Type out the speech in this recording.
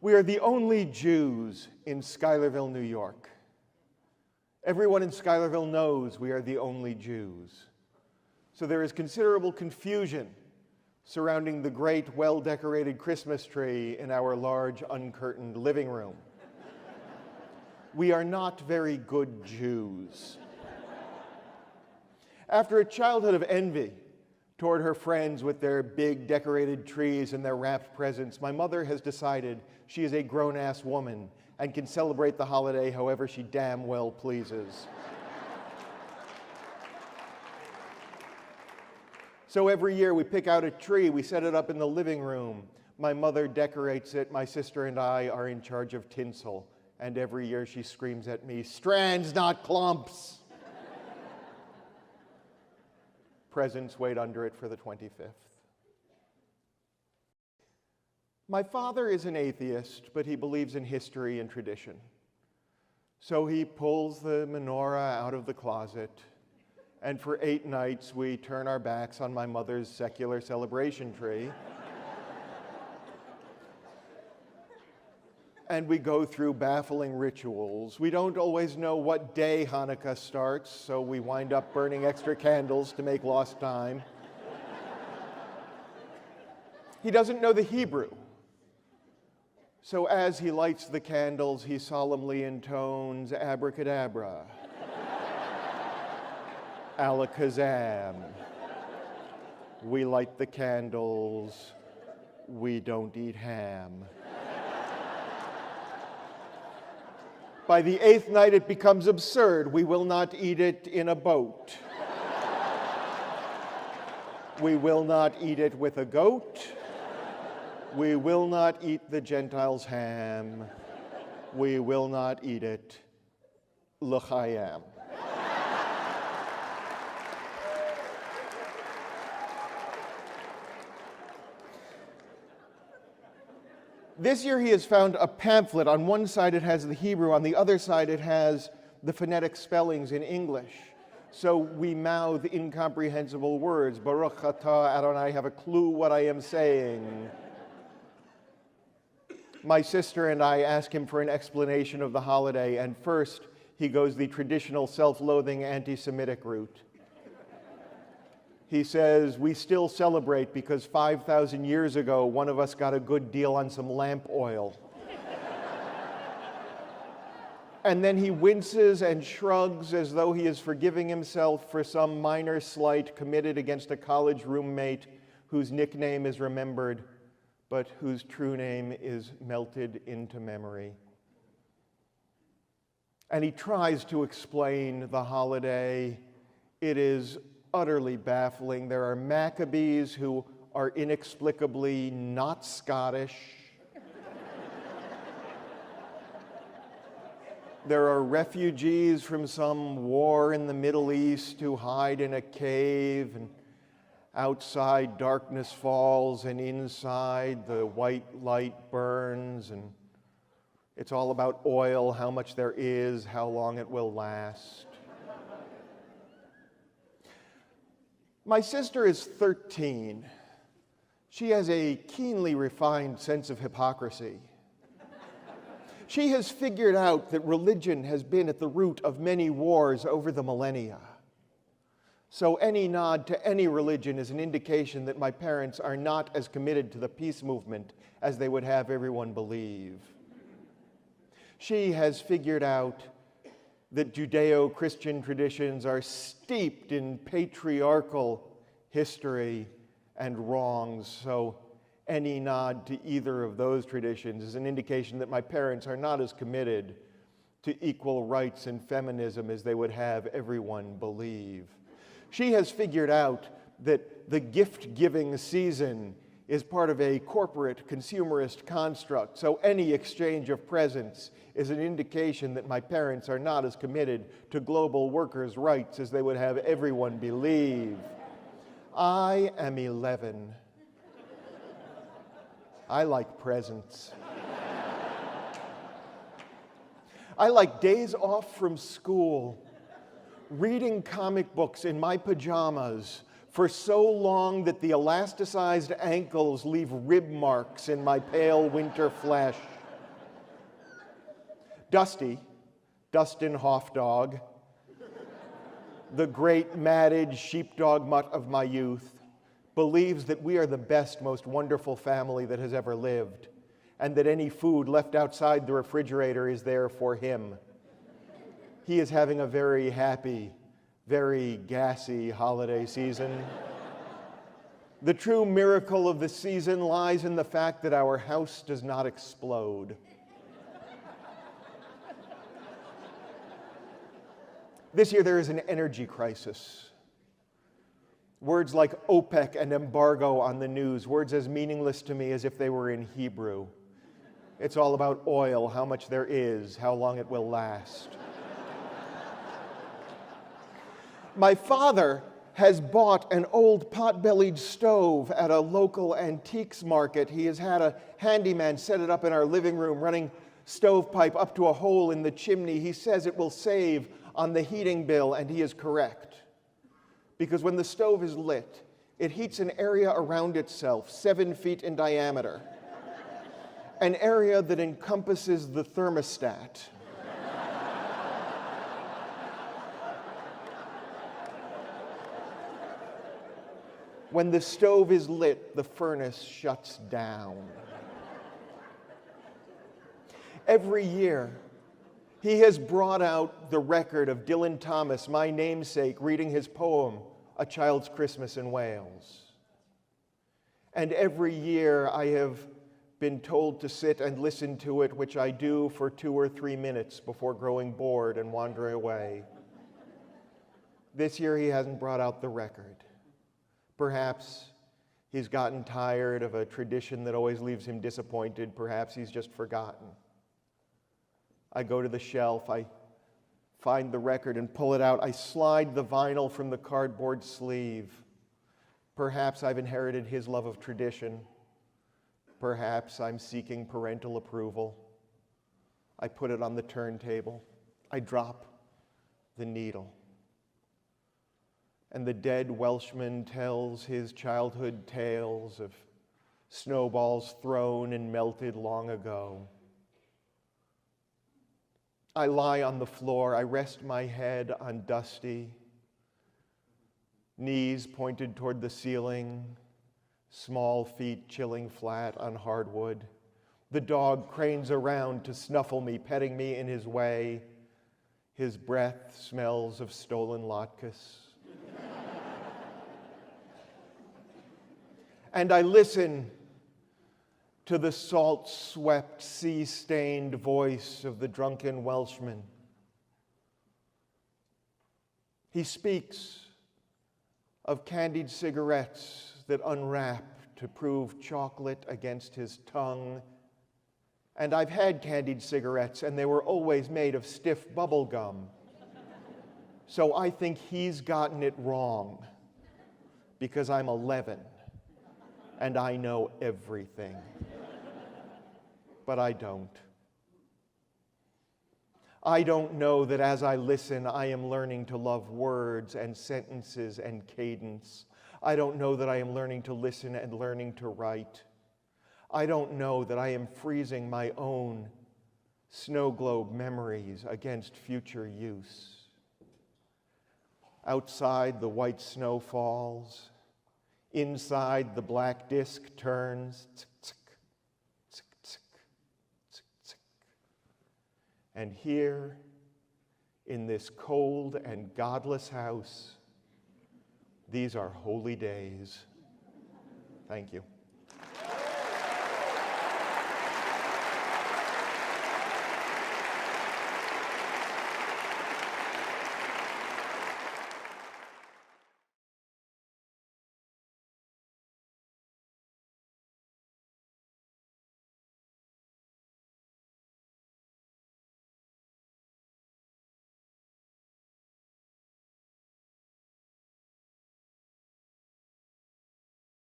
We are the only Jews in Schuylerville, New York. Everyone in Schuylerville knows we are the only Jews. So there is considerable confusion surrounding the great, well-decorated Christmas tree in our large, uncurtained living room. We are not very good Jews. After a childhood of envy toward her friends with their big decorated trees and their wrapped presents, my mother has decided she is a grown-ass woman and can celebrate the holiday however she damn well pleases. So every year we pick out a tree, we set it up in the living room. My mother decorates it, my sister and I are in charge of tinsel. And every year she screams at me, "Strands, not clumps." Presents wait under it for the 25th. My father is an atheist, but he believes in history and tradition. So he pulls the menorah out of the closet, and for 8 nights we turn our backs on my mother's secular celebration tree. And we go through baffling rituals. We don't always know what day Hanukkah starts, so we wind up burning extra candles to make lost time. He doesn't know the Hebrew. So as he lights the candles, he solemnly intones abracadabra, alakazam. We light the candles, we don't eat ham. By the 8th night, it becomes absurd. We will not eat it in a boat. We will not eat it with a goat. We will not eat the Gentiles' ham. We will not eat it l'chaim. This year he has found a pamphlet. On one side it has the Hebrew, on the other side it has the phonetic spellings in English. So we mouth incomprehensible words. Baruch atah Adonai, I have a clue what I am saying. My sister and I ask him for an explanation of the holiday, and first he goes the traditional self-loathing anti-Semitic route. He says, we still celebrate because 5,000 years ago, one of us got a good deal on some lamp oil. And then he winces and shrugs as though he is forgiving himself for some minor slight committed against a college roommate whose nickname is remembered, but whose true name is melted into memory. And he tries to explain the holiday. It is utterly baffling. There are Maccabees who are inexplicably not Scottish. There are refugees from some war in the Middle East who hide in a cave, and outside darkness falls, and inside the white light burns, and it's all about oil, how much there is, how long it will last. My sister is 13. She has a keenly refined sense of hypocrisy. She has figured out that religion has been at the root of many wars over the millennia. So any nod to any religion is an indication that my parents are not as committed to the peace movement as they would have everyone believe. She has figured out that Judeo-Christian traditions are steeped in patriarchal history and wrongs, so any nod to either of those traditions is an indication that my parents are not as committed to equal rights and feminism as they would have everyone believe. She has figured out that the gift-giving season is part of a corporate consumerist construct, so any exchange of presents is an indication that my parents are not as committed to global workers' rights as they would have everyone believe. I am 11. I like presents. I like days off from school, reading comic books in my pajamas for so long that the elasticized ankles leave rib marks in my pale winter flesh. Dusty, Dustin Hoffdog, the great matted sheepdog mutt of my youth, believes that we are the best, most wonderful family that has ever lived, and that any food left outside the refrigerator is there for him. He is having a very happy, very gassy holiday season. The true miracle of the season lies in the fact that our house does not explode. This year there is an energy crisis. Words like OPEC and embargo on the news, words as meaningless to me as if they were in Hebrew. It's all about oil, how much there is, how long it will last. My father has bought an old pot-bellied stove at a local antiques market. He has had a handyman set it up in our living room, running stovepipe up to a hole in the chimney. He says it will save on the heating bill, and he is correct. Because when the stove is lit, it heats an area around itself, 7 feet in diameter, an area that encompasses the thermostat. When the stove is lit, the furnace shuts down. Every year, he has brought out the record of Dylan Thomas, my namesake, reading his poem, A Child's Christmas in Wales. And every year I have been told to sit and listen to it, which I do for 2 or 3 minutes before growing bored and wandering away. This year he hasn't brought out the record. Perhaps he's gotten tired of a tradition that always leaves him disappointed. Perhaps he's just forgotten. I go to the shelf, I find the record and pull it out. I slide the vinyl from the cardboard sleeve. Perhaps I've inherited his love of tradition. Perhaps I'm seeking parental approval. I put it on the turntable. I drop the needle. And the dead Welshman tells his childhood tales of snowballs thrown and melted long ago. I lie on the floor, I rest my head on Dusty, knees pointed toward the ceiling, small feet chilling flat on hardwood. The dog cranes around to snuffle me, petting me in his way. His breath smells of stolen latkes. And I listen to the salt-swept, sea-stained voice of the drunken Welshman. He speaks of candied cigarettes that unwrap to prove chocolate against his tongue. And I've had candied cigarettes, and they were always made of stiff bubble gum. So I think he's gotten it wrong, because I'm 11, and I know everything. But I don't. I don't know that as I listen, I am learning to love words and sentences and cadence. I don't know that I am learning to listen and learning to write. I don't know that I am freezing my own snow globe memories against future use. Outside, the white snow falls. Inside, the black disk turns. And here, in this cold and godless house, these are holy days. Thank you.